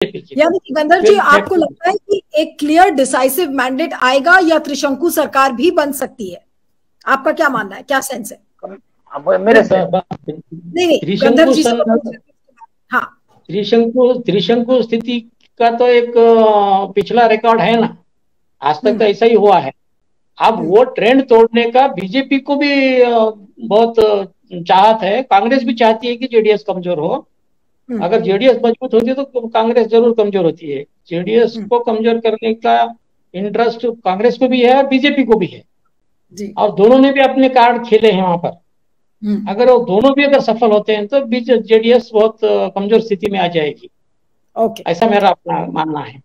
यानी कि गंधर्व जी, आपको लगता है कि एक क्लियर डिसाइसिव मैंडेट आएगा या त्रिशंकु सरकार भी बन सकती है? आपका क्या मानना है, क्या सेंस है? मेरे से नहीं, गंधर्व जी से हाँ, त्रिशंकु स्थिति का तो एक पिछला रिकॉर्ड है ना, आज तक तो ऐसा ही हुआ है। अब वो ट्रेंड तोड़ने का बीजेपी को भी बहुत चाहत है, कांग्रेस भी चाहती है कि जेडीएस कमजोर हो। अगर जेडीएस मजबूत होती है तो कांग्रेस जरूर कमजोर होती है। जेडीएस को कमजोर करने का इंटरेस्ट कांग्रेस को भी है और बीजेपी को भी है जी। और दोनों ने भी अपने कार्ड खेले हैं वहां पर। अगर वो दोनों भी अगर सफल होते हैं तो जेडीएस बहुत कमजोर स्थिति में आ जाएगी। ओके, ऐसा मेरा अपना मानना है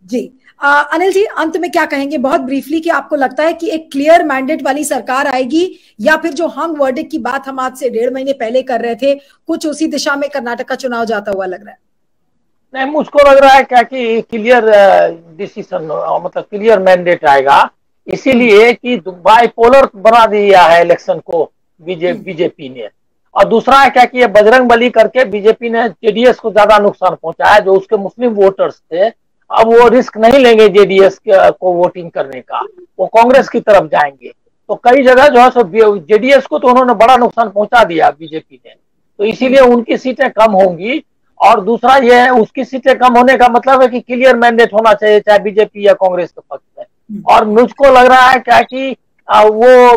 जी। अनिल जी, अंत में क्या कहेंगे बहुत ब्रीफली कि आपको लगता है कि एक क्लियर मैंडेट वाली सरकार आएगी या फिर जो हंग वर्डिक्ट की बात हम आज से 1.5 महीने पहले कर रहे थे, कुछ उसी दिशा में कर्नाटक का चुनाव जाता हुआ लग रहा है? नहीं, मुझको लग रहा है क्या कि क्लियर डिसीजन, मतलब क्लियर मैंडेट आएगा, इसीलिए कि बाइपोलर बना दिया है इलेक्शन को बीजेपी ने। और दूसरा है क्या कि ये बजरंग बली करके बीजेपी ने जेडीएस को ज्यादा नुकसान पहुंचाया। जो उसके मुस्लिम वोटर्स थे, अब वो रिस्क नहीं लेंगे जेडीएस को वोटिंग करने का, वो कांग्रेस की तरफ जाएंगे। तो कई जगह जो है सो जेडीएस को तो उन्होंने बड़ा नुकसान पहुंचा दिया बीजेपी ने, तो इसीलिए उनकी सीटें कम होंगी। और दूसरा ये है, उसकी सीटें कम होने का मतलब है कि क्लियर मैंडेट होना चाहिए, चाहे बीजेपी या कांग्रेस के पक्ष में। और मुझको लग रहा है क्या कि वो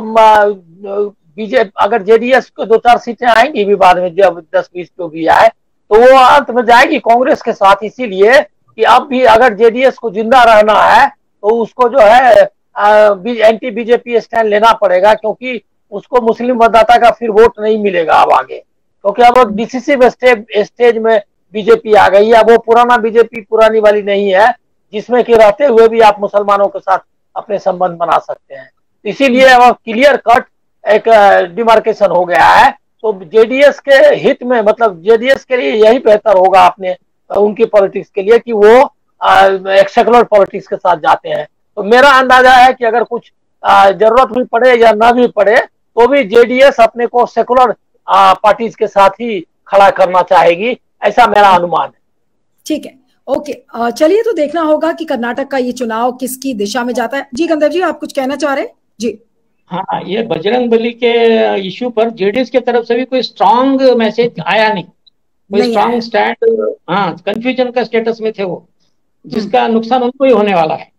बीजेपी अगर जेडीएस को 2-4 सीटें आएंगी भी बाद में, जब 10-20 जो भी आए, तो वो अंत में जाएगी कांग्रेस के साथ। इसीलिए कि अब भी अगर जेडीएस को जिंदा रहना है तो उसको जो है एंटी बीजेपी स्टैंड लेना पड़ेगा, क्योंकि उसको मुस्लिम मतदाता का फिर वोट नहीं मिलेगा अब आगे, क्योंकि अब डिसिसिव स्टेज में बीजेपी आ गई है। वो पुराना बीजेपी पुरानी वाली नहीं है जिसमें कि रहते हुए भी आप मुसलमानों के साथ अपने संबंध बना सकते हैं। इसीलिए अब क्लियर कट एक डिमार्केशन हो गया है। तो जेडीएस के हित में, मतलब जेडीएस के लिए यही बेहतर होगा अपने उनकी पॉलिटिक्स के लिए कि वो एक सेकुलर पॉलिटिक्स के साथ जाते हैं। तो मेरा अंदाजा है कि अगर कुछ जरूरत भी पड़े या ना भी पड़े तो भी जेडीएस अपने को सेकुलर पार्टीज के साथ ही खड़ा करना चाहेगी, ऐसा मेरा अनुमान है। ठीक है, ओके। चलिए, तो देखना होगा कि कर्नाटक का ये चुनाव किसकी दिशा में जाता है। जी गंधर्व जी, आप कुछ कहना चाह रहे हैं? जी हाँ, ये बजरंग बली के इश्यू पर जेडीएस के तरफ से भी कोई स्ट्रांग मैसेज आया नहीं, कोई स्ट्रांग स्टैंड। हाँ, कंफ्यूजन का स्टेटस में थे वो, जिसका नुकसान उनको ही होने वाला है।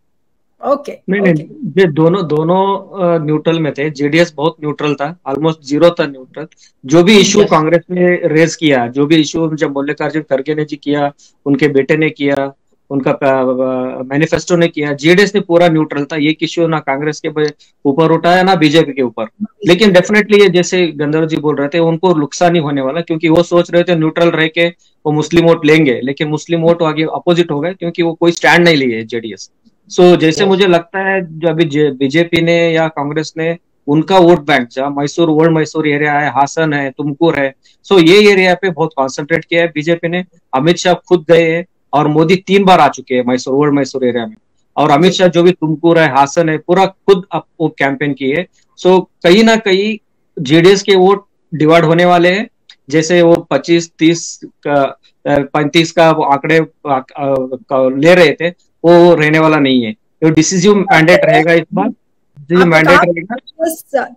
ओके, नहीं, ये दोनों न्यूट्रल में थे। जेडीएस बहुत न्यूट्रल था, ऑलमोस्ट 0 था न्यूट्रल। जो भी इशू कांग्रेस ने रेज किया, जो भी इशू जब मल्लिकार्जुन खड़गे ने जी किया, उनके बेटे ने किया, उनका मैनिफेस्टो ने किया, जेडीएस ने पूरा न्यूट्रल था। ये इश्यू ना कांग्रेस के ऊपर उठाया ना बीजेपी के ऊपर। लेकिन डेफिनेटली ये जैसे गंधर्व जी बोल रहे थे, उनको नुकसान नहीं होने वाला, क्योंकि वो सोच रहे थे न्यूट्रल रह के वो मुस्लिम वोट लेंगे, लेकिन मुस्लिम वोट आगे अपोजिट हो गए, क्योंकि वो कोई स्टैंड नहीं लिए जेडीएस। जैसे मुझे लगता है जो अभी बीजेपी ने या कांग्रेस ने उनका वोट बैंक, जहाँ मैसूर, ओल्ड मैसूर एरिया है, हासन है, तुमकुर है, ये एरिया पे बहुत कॉन्सेंट्रेट किया है बीजेपी ने। अमित शाह खुद गए हैं और मोदी 3 बार आ चुके हैं मैसूर, ओल्ड मैसूर एरिया में। और अमित शाह जो भी तुमकुर है, हासन है, पूरा खुद वो कैंपेन किए। कहीं ना कहीं जेडीएस के वोट डिवाइड होने वाले हैं। जैसे वो 25-30 35 का आंकड़े ले रहे थे, वो रहने वाला नहीं है। तो डिसिसिव मैंडेट रहेगा इस बार,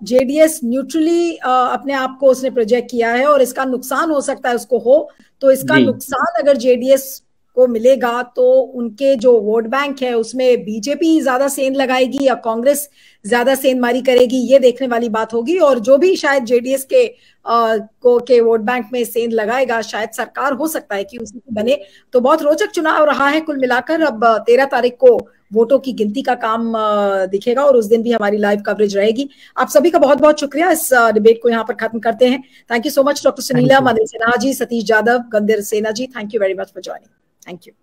जेडीएस न्यूट्रली अपने आप को उसने प्रोजेक्ट किया है और इसका नुकसान हो सकता है उसको हो। तो इसका नुकसान अगर जेडीएस को मिलेगा तो उनके जो वोट बैंक है उसमें बीजेपी ज्यादा सेंध लगाएगी या कांग्रेस ज्यादा सेंधमारी करेगी, ये देखने वाली बात होगी। और जो भी शायद जेडीएस के वोट बैंक में सेंध लगाएगा, शायद सरकार हो सकता है कि उसी की बने। तो बहुत रोचक चुनाव रहा है कुल मिलाकर। अब 13 तारीख को वोटों की गिनती का काम दिखेगा और उस दिन भी हमारी लाइव कवरेज रहेगी। आप सभी का बहुत बहुत शुक्रिया। इस डिबेट को यहाँ पर खत्म करते हैं। Thank you so much doctor Sunila, Manish Sinha ji, Satish Jadhav, Gandharv Sena ji, thank you very much for joining. Thank you.